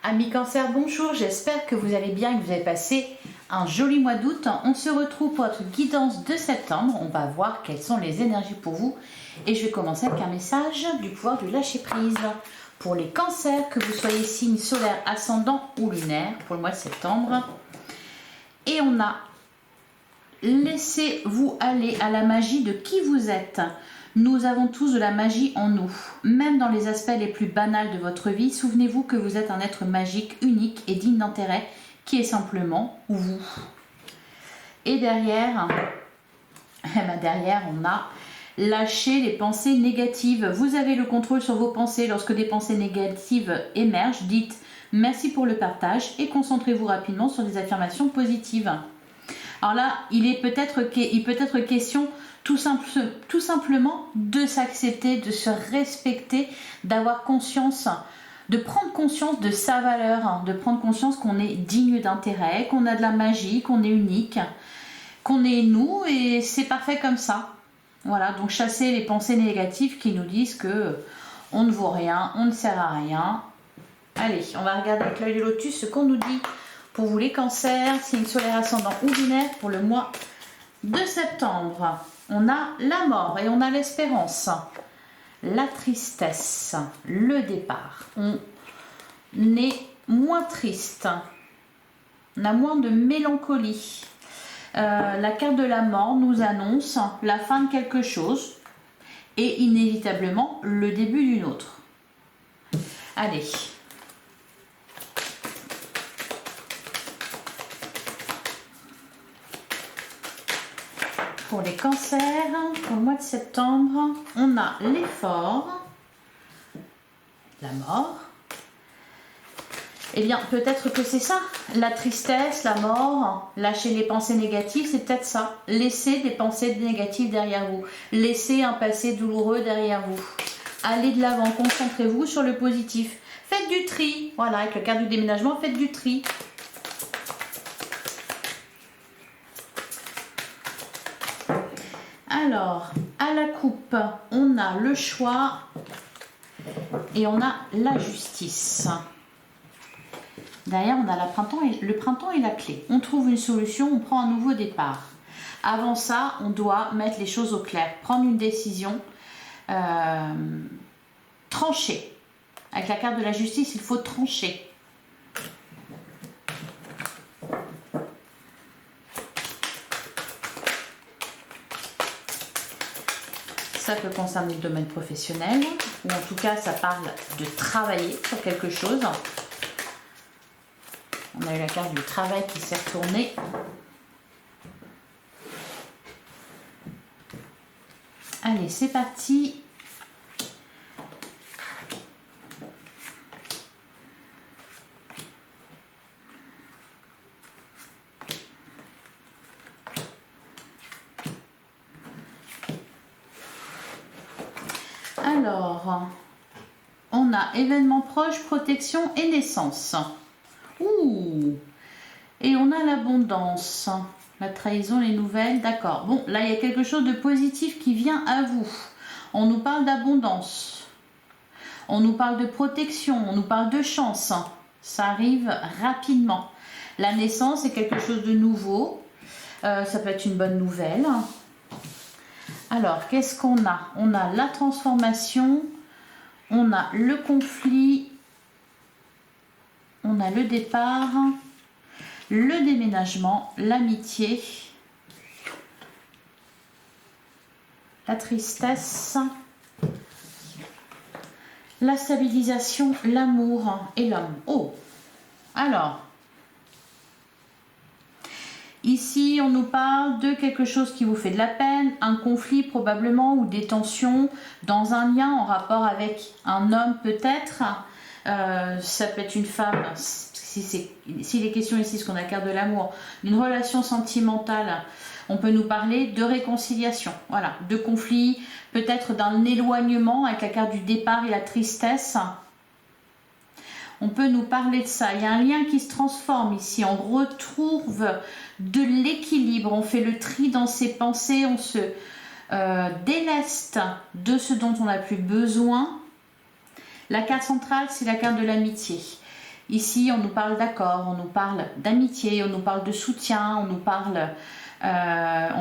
Amis Cancer, bonjour, j'espère que vous allez bien et que vous avez passé un joli mois d'août. On se retrouve pour notre guidance de septembre. On va voir quelles sont les énergies pour vous. Et je vais commencer avec un message du pouvoir du lâcher prise. Pour les cancers, que vous soyez signe solaire, ascendant ou lunaire, pour le mois de septembre. Et on a laissez-vous aller à la magie de qui vous êtes. Nous avons tous de la magie en nous, même dans les aspects les plus banals de votre vie. Souvenez-vous que vous êtes un être magique, unique et digne d'intérêt, qui est simplement vous. Et derrière, on a lâché les pensées négatives. Vous avez le contrôle sur vos pensées. Lorsque des pensées négatives émergent, dites merci pour le partage et concentrez-vous rapidement sur des affirmations positives. Alors là, il peut être question tout simplement de s'accepter, de se respecter, d'avoir conscience, de prendre conscience de sa valeur, de prendre conscience qu'on est digne d'intérêt, qu'on a de la magie, qu'on est unique, qu'on est nous et c'est parfait comme ça. Voilà, donc chasser les pensées négatives qui nous disent que on ne vaut rien, on ne sert à rien. Allez, on va regarder avec l'œil de lotus ce qu'on nous dit pour vous les cancers, signe solaire, ascendant ou lunaire pour le mois de septembre. On a la mort et on a l'espérance, la tristesse, le départ. On est moins triste, on a moins de mélancolie. La carte de la mort nous annonce la fin de quelque chose et inévitablement le début d'une autre. Allez. Pour les cancers, pour le mois de septembre, on a l'effort, la mort. Eh bien, peut-être que c'est ça, la tristesse, la mort, lâcher les pensées négatives, c'est peut-être ça. Laissez des pensées négatives derrière vous. Laissez un passé douloureux derrière vous. Allez de l'avant, concentrez-vous sur le positif. Faites du tri, voilà, avec le cadre du déménagement, faites du tri. Alors, à la coupe, on a le choix et on a la justice. Derrière, on a le printemps et la clé. On trouve une solution, on prend un nouveau départ. Avant ça, on doit mettre les choses au clair, prendre une décision, trancher. Avec la carte de la justice, il faut trancher. Ça peut concerner le domaine professionnel, ou en tout cas, ça parle de travailler sur quelque chose. On a eu la carte du travail qui s'est retournée. Allez, c'est parti. Alors, on a événements proches, protection et naissance. Ouh! Et on a l'abondance, la trahison, les nouvelles, d'accord. Bon, là, il y a quelque chose de positif qui vient à vous. On nous parle d'abondance. On nous parle de protection, on nous parle de chance. Ça arrive rapidement. La naissance est quelque chose de nouveau. Ça peut être une bonne nouvelle. Alors, qu'est-ce qu'on a? On a la transformation, on a le conflit, on a le départ, le déménagement, l'amitié, la tristesse, la stabilisation, l'amour et l'homme. Oh! Alors, ici, on nous parle de quelque chose qui vous fait de la peine, un conflit probablement ou des tensions dans un lien en rapport avec un homme peut-être. Ça peut être une femme, s'il est question ici, ce qu'on a carte de l'amour, d'une relation sentimentale. On peut nous parler de réconciliation, voilà, de conflit, peut-être d'un éloignement avec la carte du départ et la tristesse. On peut nous parler de ça. Il y a un lien qui se transforme ici. On retrouve de l'équilibre. On fait le tri dans ses pensées. On se déleste de ce dont on n'a plus besoin. La carte centrale, c'est la carte de l'amitié. Ici, on nous parle d'accord, on nous parle d'amitié, on nous parle de soutien, on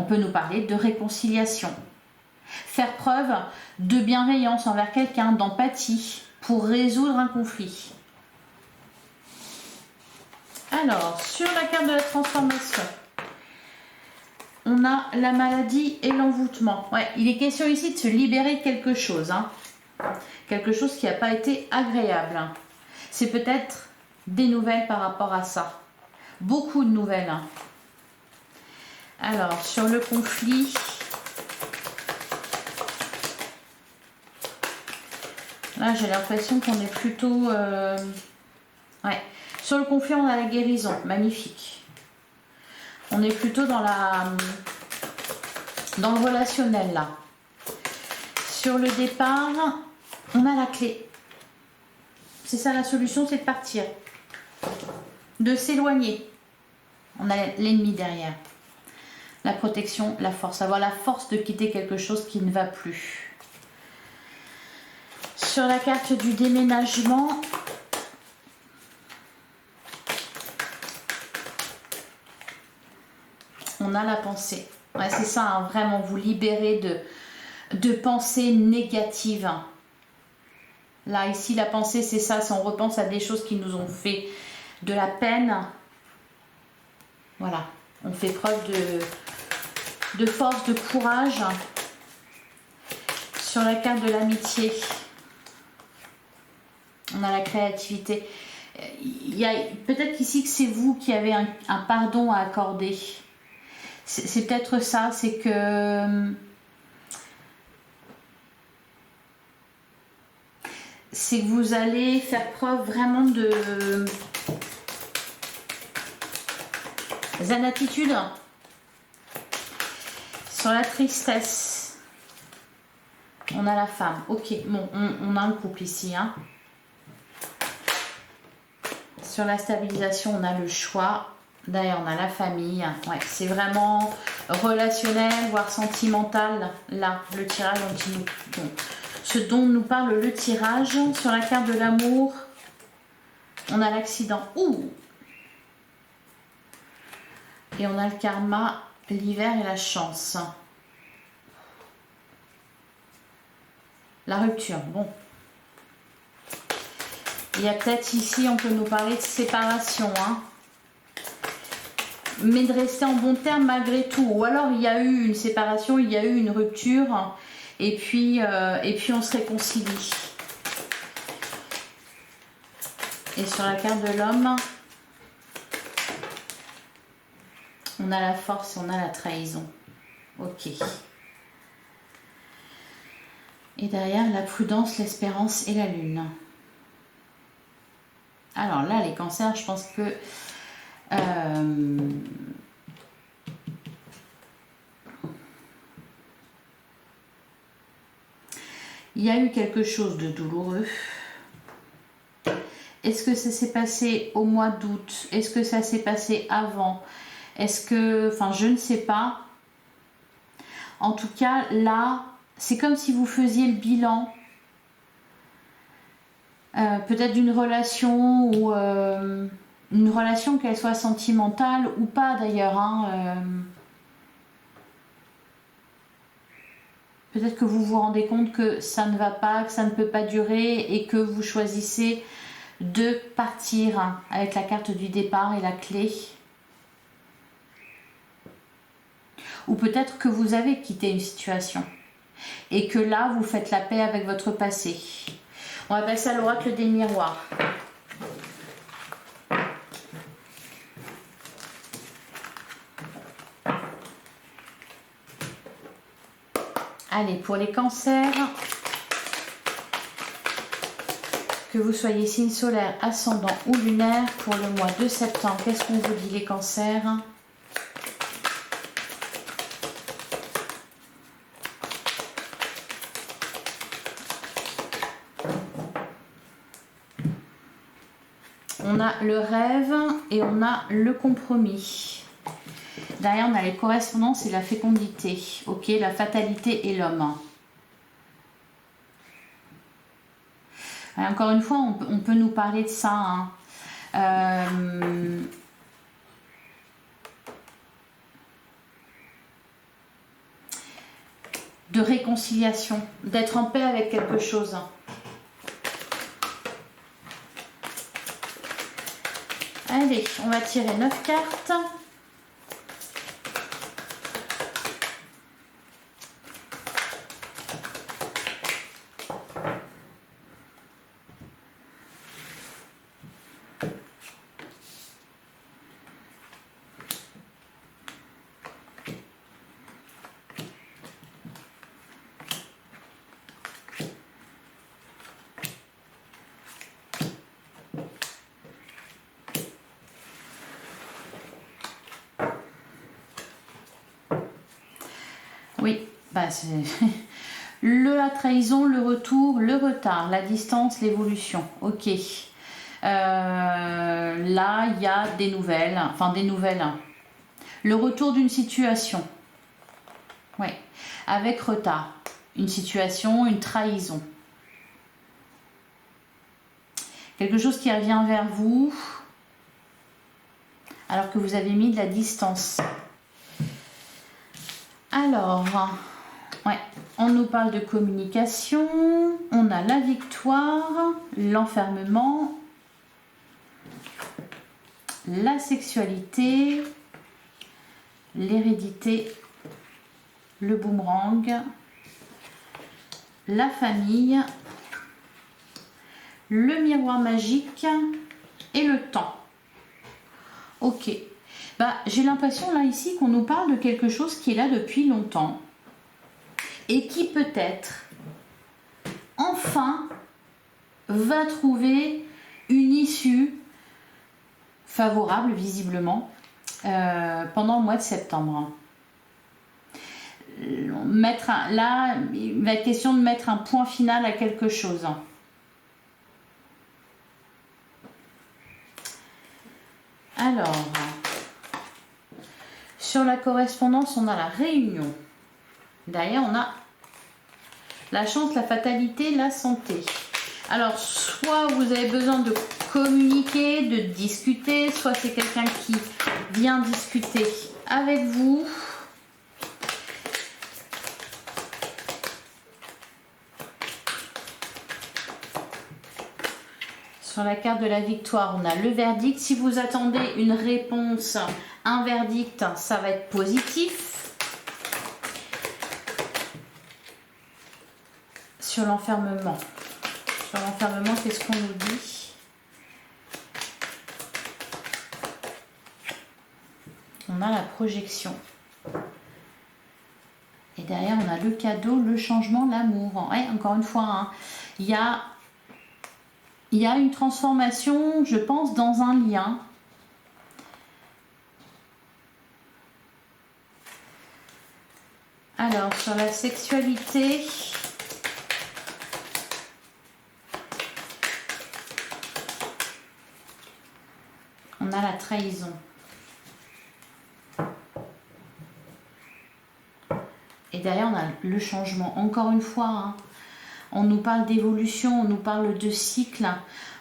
peut nous parler de réconciliation. Faire preuve de bienveillance envers quelqu'un, d'empathie pour résoudre un conflit. Alors, sur la carte de la transformation, on a la maladie et l'envoûtement. Ouais, il est question ici de se libérer de quelque chose. Hein. Quelque chose qui n'a pas été agréable. C'est peut-être des nouvelles par rapport à ça. Beaucoup de nouvelles. Hein. Alors, sur le conflit... Là, j'ai l'impression qu'on est plutôt... Ouais. Sur le conflit, on a la guérison. Magnifique. On est plutôt dans le relationnel, là. Sur le départ, on a la clé. C'est ça la solution, c'est de partir. De s'éloigner. On a l'ennemi derrière. La protection, la force. Avoir la force de quitter quelque chose qui ne va plus. Sur la carte du déménagement, on a la pensée. Ouais, c'est ça, hein, vraiment, vous libérer de pensées négatives. Là, ici, la pensée, c'est ça, si on repense à des choses qui nous ont fait de la peine. Voilà, on fait preuve de force, de courage. Sur la carte de l'amitié, on a la créativité. Il y a peut-être ici que c'est vous qui avez un pardon à accorder. C'est peut-être ça, c'est que vous allez faire preuve vraiment de zen-attitude. Sur la tristesse, on a la femme. Ok, bon, on a un couple ici, hein. Sur la stabilisation, on a le choix. D'ailleurs, on a la famille. Ouais, c'est vraiment relationnel, voire sentimental. Là, le tirage ce dont nous parle le tirage. Sur la carte de l'amour, on a l'accident. Ouh! Et on a le karma, l'hiver et la chance. La rupture, bon. Il y a peut-être ici, on peut nous parler de séparation, hein. Mais de rester en bon terme malgré tout. Ou alors il y a eu une séparation, il y a eu une rupture, et puis on se réconcilie. Et sur la carte de l'homme, on a la force, on a la trahison. Ok. Et derrière, la prudence, l'espérance et la lune. Alors là, les cancers, je pense que il y a eu quelque chose de douloureux. Est-ce que ça s'est passé au mois d'août? Est-ce que ça s'est passé avant? Est-ce que... Enfin, je ne sais pas. En tout cas, là, c'est comme si vous faisiez le bilan. Peut-être d'une relation ou... une relation, qu'elle soit sentimentale ou pas d'ailleurs. Hein, peut-être que vous vous rendez compte que ça ne va pas, que ça ne peut pas durer et que vous choisissez de partir, hein, avec la carte du départ et la clé. Ou peut-être que vous avez quitté une situation et que là vous faites la paix avec votre passé. On appelle ça l'oracle des miroirs. Allez, pour les cancers, que vous soyez signe solaire, ascendant ou lunaire, pour le mois de septembre, qu'est-ce qu'on vous dit les cancers? On a le rêve et on a le compromis. Derrière, on a les correspondances et la fécondité. Ok, la fatalité et l'homme. Encore une fois, on peut nous parler de ça. Hein. De réconciliation, d'être en paix avec quelque chose. Allez, on va tirer 9 cartes. Oui, bah c'est la trahison, le retour, le retard, la distance, l'évolution. Ok. Là, il y a des nouvelles, enfin des nouvelles. Le retour d'une situation. Oui, avec retard. Une situation, une trahison. Quelque chose qui revient vers vous alors que vous avez mis de la distance. Alors, ouais, on nous parle de communication, on a la victoire, l'enfermement, la sexualité, l'hérédité, le boomerang, la famille, le miroir magique et le temps. Ok. Bah, j'ai l'impression là ici qu'on nous parle de quelque chose qui est là depuis longtemps et qui peut-être enfin va trouver une issue favorable visiblement pendant le mois de septembre. Là, il va être question de mettre un point final à quelque chose. Alors, sur la correspondance, on a la réunion. Derrière, on a la chance, la fatalité, la santé. Alors, soit vous avez besoin de communiquer, de discuter, soit c'est quelqu'un qui vient discuter avec vous. Sur la carte de la victoire, on a le verdict. Si vous attendez une réponse, un verdict, ça va être positif. Sur l'enfermement. Sur l'enfermement, qu'est-ce qu'on nous dit? On a la projection. Et derrière, on a le cadeau, le changement, l'amour. Ouais, encore une fois, hein, il y a une transformation, je pense, dans un lien. Alors, sur la sexualité, on a la trahison. Et derrière, on a le changement. Encore une fois, hein, on nous parle d'évolution, on nous parle de cycle.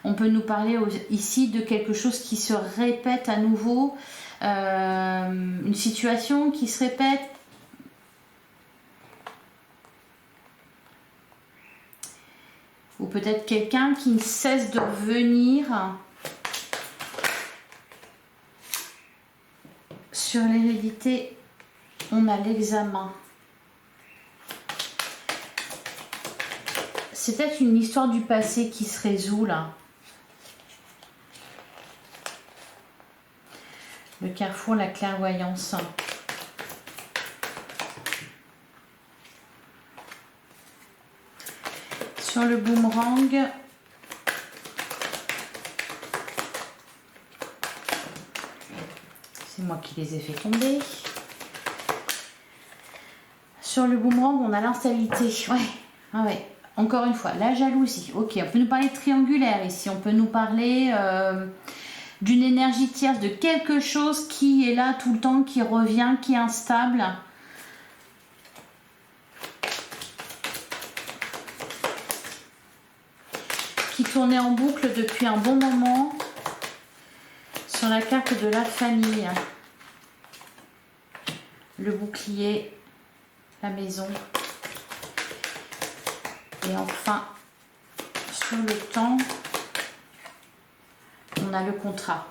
On peut nous parler ici de quelque chose qui se répète à nouveau. Une situation qui se répète. Ou peut-être quelqu'un qui ne cesse de revenir sur l'hérédité. On a l'examen. C'est peut-être une histoire du passé qui se résout là. Le carrefour, la clairvoyance. Sur le boomerang, c'est moi qui les ai fait tomber. Sur le boomerang, on a l'instabilité. Ouais, ah ouais. Encore une fois, la jalousie. Ok, on peut nous parler de triangulaire ici. On peut nous parler d'une énergie tierce, de quelque chose qui est là tout le temps, qui revient, qui est instable. Qui tournait en boucle depuis un bon moment. Sur la carte de la famille, le bouclier, la maison. Et enfin, sur le temps, on a le contrat,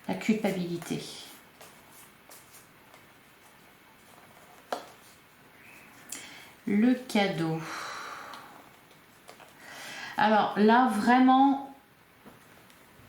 la culpabilité. Le cadeau. Alors là, vraiment,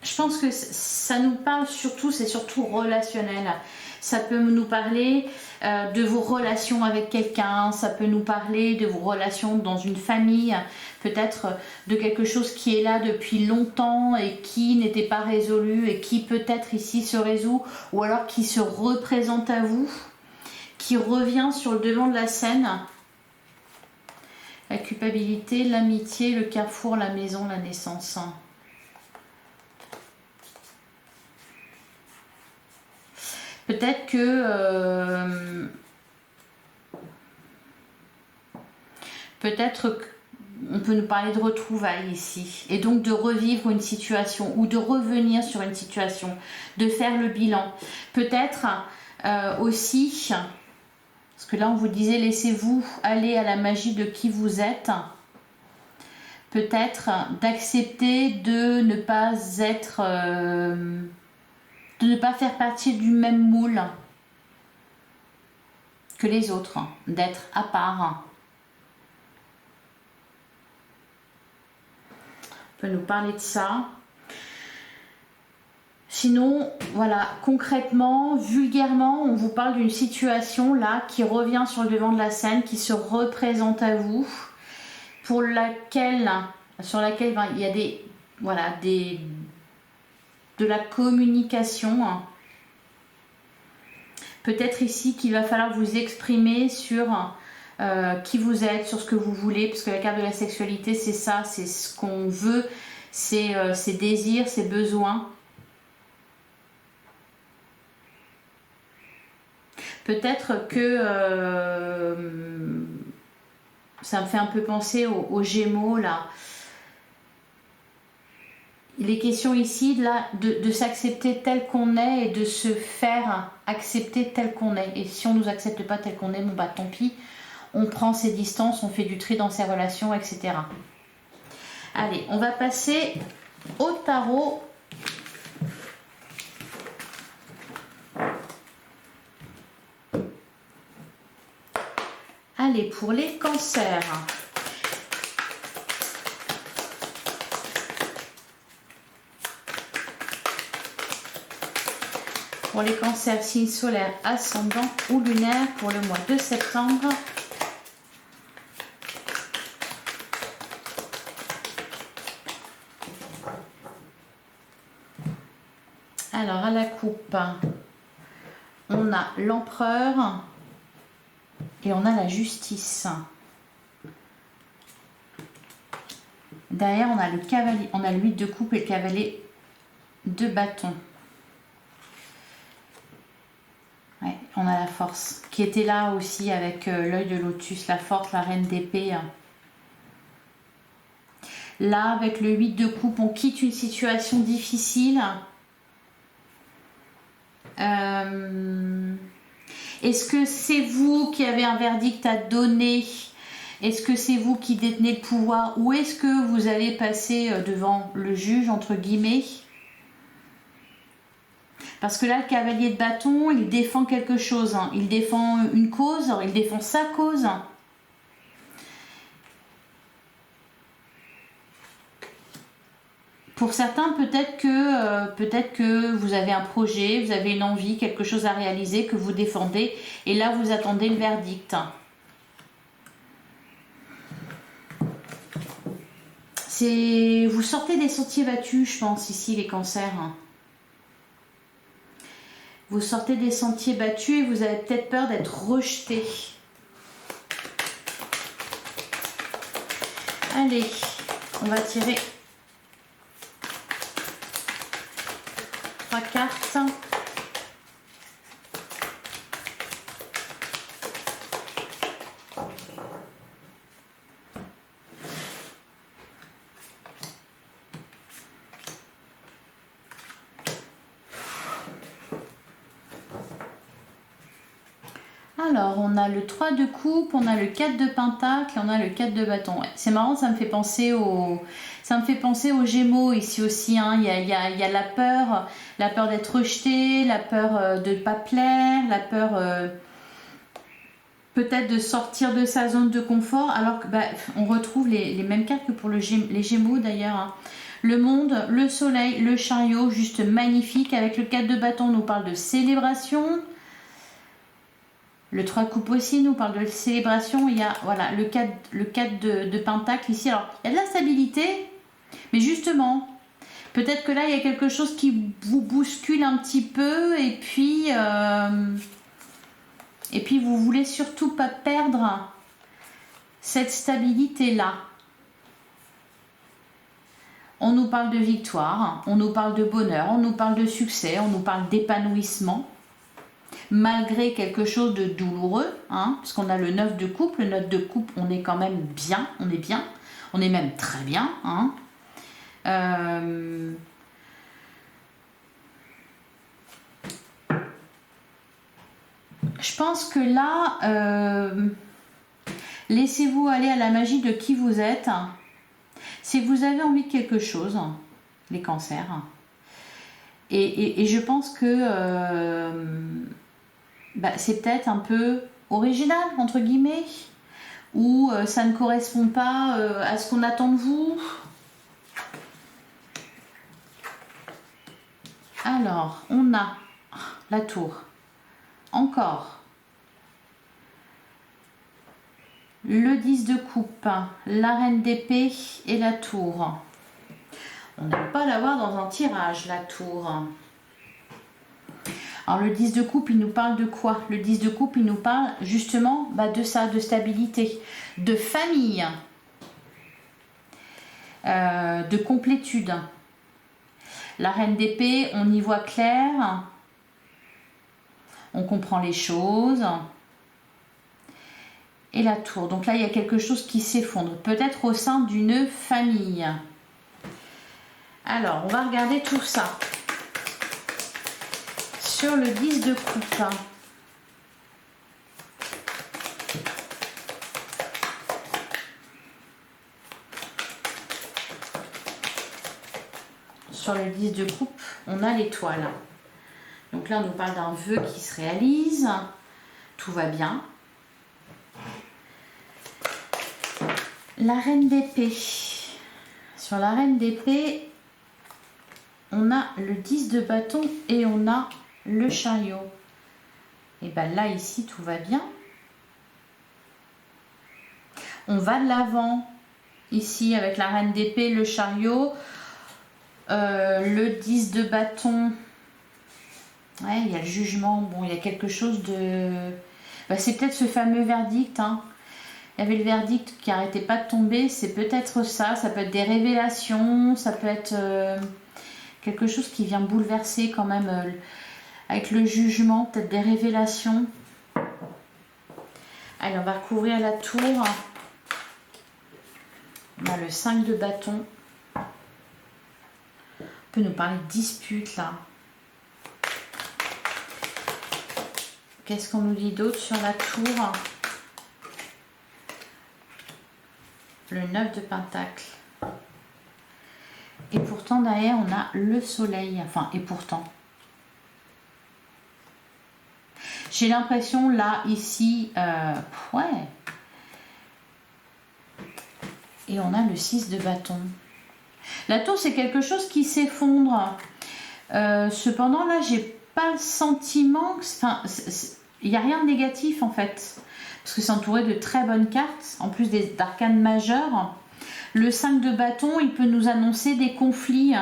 je pense que ça nous parle surtout, c'est surtout relationnel. Ça peut nous parler de vos relations avec quelqu'un, ça peut nous parler de vos relations dans une famille, peut-être de quelque chose qui est là depuis longtemps et qui n'était pas résolu et qui peut-être ici se résout, ou alors qui se représente à vous, qui revient sur le devant de la scène. La culpabilité, l'amitié, le carrefour, la maison, la naissance. Peut-être que on peut nous parler de retrouvailles ici, et donc de revivre une situation ou de revenir sur une situation, de faire le bilan. Peut-être aussi, parce que là on vous disait laissez-vous aller à la magie de qui vous êtes. Peut-être d'accepter de ne pas être, de ne pas faire partie du même moule que les autres, d'être à part. On peut nous parler de ça. Sinon, voilà, concrètement, vulgairement, on vous parle d'une situation là qui revient sur le devant de la scène, qui se représente à vous, sur laquelle il y a de la communication. Peut-être ici qu'il va falloir vous exprimer sur qui vous êtes, sur ce que vous voulez, parce que la carte de la sexualité, c'est ça, c'est ce qu'on veut, c'est ses désirs, ses besoins. Peut-être que ça me fait un peu penser aux Gémeaux là. Il est question ici là, de s'accepter tel qu'on est et de se faire accepter tel qu'on est. Et si on ne nous accepte pas tel qu'on est, bon bah tant pis, on prend ses distances, on fait du tri dans ses relations, etc. Allez, on va passer au tarot. Allez, pour les cancers. Pour les cancers, signe solaire, ascendant ou lunaire pour le mois de septembre. Alors, à la coupe, on a l'empereur et on a la justice. Derrière, on a le cavalier, on a le 8 de coupe et le cavalier de bâton. Ouais, on a la force qui était là aussi avec l'œil de lotus, la force, la reine d'épée. Là, avec le 8 de coupe, on quitte une situation difficile. Est-ce que c'est vous qui avez un verdict à donner? Est-ce que c'est vous qui détenez le pouvoir? Ou est-ce que vous allez passer devant le juge, entre guillemets? Parce que là, le cavalier de bâton, il défend quelque chose. Hein. Il défend une cause, il défend sa cause. Pour certains, peut-être que vous avez un projet, vous avez une envie, quelque chose à réaliser, que vous défendez. Et là, vous attendez le verdict. Vous sortez des sentiers battus, je pense, ici, les cancers. Vous sortez des sentiers battus et vous avez peut-être peur d'être rejeté. Allez, on va tirer 3 cartes. Alors, on a le 3 de coupe, on a le 4 de pentacle et on a le 4 de bâton. Ouais, c'est marrant, ça me fait penser aux Gémeaux ici aussi. Hein. Il y a la peur d'être rejeté, la peur de ne pas plaire, la peur peut-être de sortir de sa zone de confort. Alors que on retrouve les mêmes cartes que pour les Gémeaux d'ailleurs. Hein. Le monde, le soleil, le chariot, juste magnifique. Avec le 4 de bâton, on nous parle de célébration. Le 3 de coupe aussi nous parle de célébration. Il y a voilà, le 4 de pentacle ici. Alors, il y a de la stabilité, mais justement, peut-être que là, il y a quelque chose qui vous bouscule un petit peu. Et puis vous voulez surtout pas perdre cette stabilité-là. On nous parle de victoire, on nous parle de bonheur, on nous parle de succès, on nous parle d'épanouissement. Malgré quelque chose de douloureux, hein, parce qu'on a le 9 de coupe. Le 9 de coupe, on est quand même bien, on est même très bien. Hein. Je pense que là, laissez-vous aller à la magie de qui vous êtes. Si vous avez envie de quelque chose, les cancers, et je pense que c'est peut-être un peu original, entre guillemets, ou ça ne correspond pas à ce qu'on attend de vous. Alors, on a la tour, encore, le 10 de coupe, la reine d'épée et la tour. On n'aime pas l'avoir dans un tirage, la tour. Alors le 10 de coupe, il nous parle de quoi? Le 10 de coupe, il nous parle justement de ça, de stabilité, de famille, de complétude. La reine d'épée, on y voit clair, on comprend les choses. Et la tour, donc là il y a quelque chose qui s'effondre, peut-être au sein d'une famille. Alors, on va regarder tout ça. Sur le 10 de coupe. Sur le 10 de coupe, on a l'étoile. Donc là, on nous parle d'un vœu qui se réalise. Tout va bien. La reine d'épée. Sur la reine d'épée, on a le 10 de bâton et on a le chariot. Et bien là, ici, tout va bien. On va de l'avant. Ici, avec la reine d'épée, le chariot, le 10 de bâton. Ouais, il y a le jugement. Bon, il y a quelque chose de... c'est peut-être ce fameux verdict. Hein. Il y avait le verdict qui n'arrêtait pas de tomber. C'est peut-être ça. Ça peut être des révélations. Ça peut être quelque chose qui vient bouleverser quand même... avec le jugement, peut-être des révélations. Allez, on va recouvrir la tour. On a le 5 de bâton. On peut nous parler de dispute là. Qu'est-ce qu'on nous dit d'autre sur la tour? Le 9 de pentacle. Et pourtant, derrière, on a le soleil. Enfin, et pourtant... J'ai l'impression, là, ici, ouais. Et on a le 6 de bâton. La tour, c'est quelque chose qui s'effondre. Cependant, là, j'ai pas le sentiment... il n'y a rien de négatif, en fait. Parce que c'est entouré de très bonnes cartes, en plus d'arcanes majeures. Le 5 de bâton, il peut nous annoncer des conflits.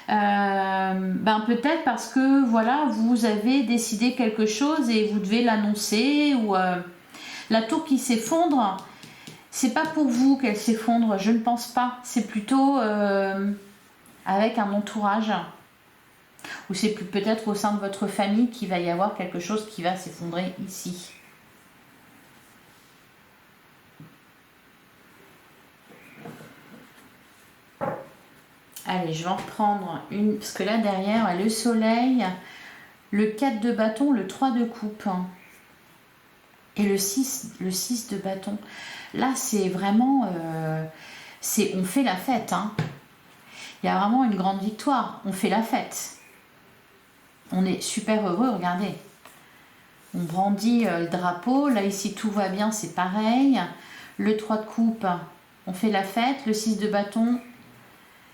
Peut-être parce que voilà, vous avez décidé quelque chose et vous devez l'annoncer, ou la tour qui s'effondre, c'est pas pour vous qu'elle s'effondre, je ne pense pas, c'est plutôt avec un entourage, ou c'est peut-être au sein de votre famille qu'il va y avoir quelque chose qui va s'effondrer ici. Allez, je vais en reprendre une, parce que là derrière, le soleil, le 4 de bâton, le 3 de coupe. Et le 6 de bâton. Là, c'est vraiment... on fait la fête. Hein. Il y a vraiment une grande victoire. On fait la fête. On est super heureux, regardez. On brandit le drapeau. Là, ici, tout va bien, c'est pareil. Le 3 de coupe, on fait la fête. Le 6 de bâton,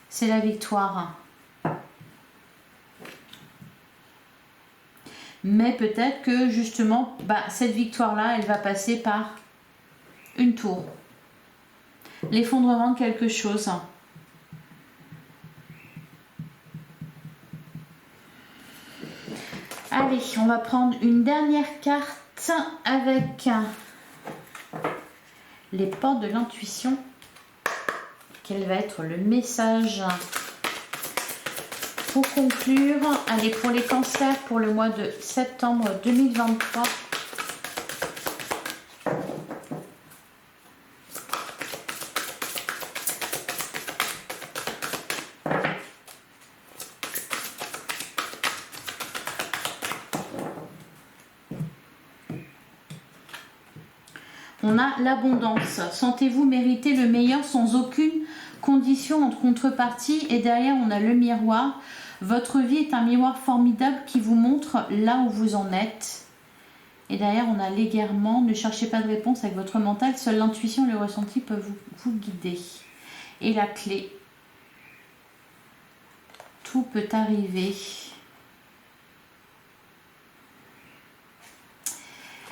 c'est la victoire. Mais peut-être que justement, cette victoire-là, elle va passer par une tour. L'effondrement de quelque chose. Allez, on va prendre une dernière carte avec les portes de l'intuition. Quel va être le message pour conclure? Allez, pour les cancers, pour le mois de septembre 2023. On a l'abondance. Sentez-vous mériter le meilleur sans aucune condition en contrepartie. Et derrière, on a le miroir. Votre vie est un miroir formidable qui vous montre là où vous en êtes. Et derrière, on a l'égarement. Ne cherchez pas de réponse avec votre mental. Seule l'intuition et le ressenti peuvent vous guider. Et la clé. Tout peut arriver.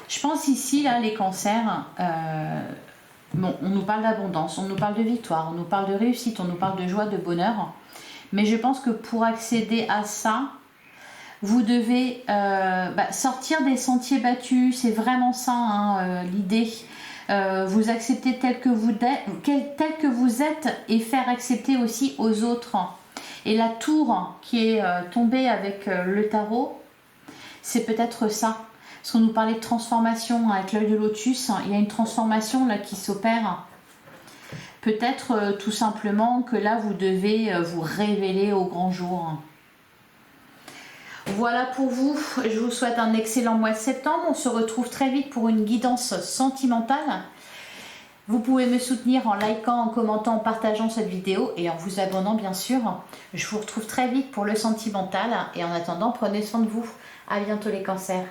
Je pense ici, là, les cancers, bon, on nous parle d'abondance, on nous parle de victoire, on nous parle de réussite, on nous parle de joie, de bonheur. Mais je pense que pour accéder à ça, vous devez sortir des sentiers battus. C'est vraiment ça, hein, l'idée. Vous accepter tel que vous êtes et faire accepter aussi aux autres. Et la tour qui est tombée avec le tarot, c'est peut-être ça. Parce qu'on nous parlait de transformation avec l'œil de lotus, il y a une transformation là qui s'opère. Peut-être tout simplement que là vous devez vous révéler au grand jour. Voilà pour vous, je vous souhaite un excellent mois de septembre. On se retrouve très vite pour une guidance sentimentale. Vous pouvez me soutenir en likant, en commentant, en partageant cette vidéo et en vous abonnant bien sûr. Je vous retrouve très vite pour le sentimental et en attendant, prenez soin de vous. À bientôt les cancers.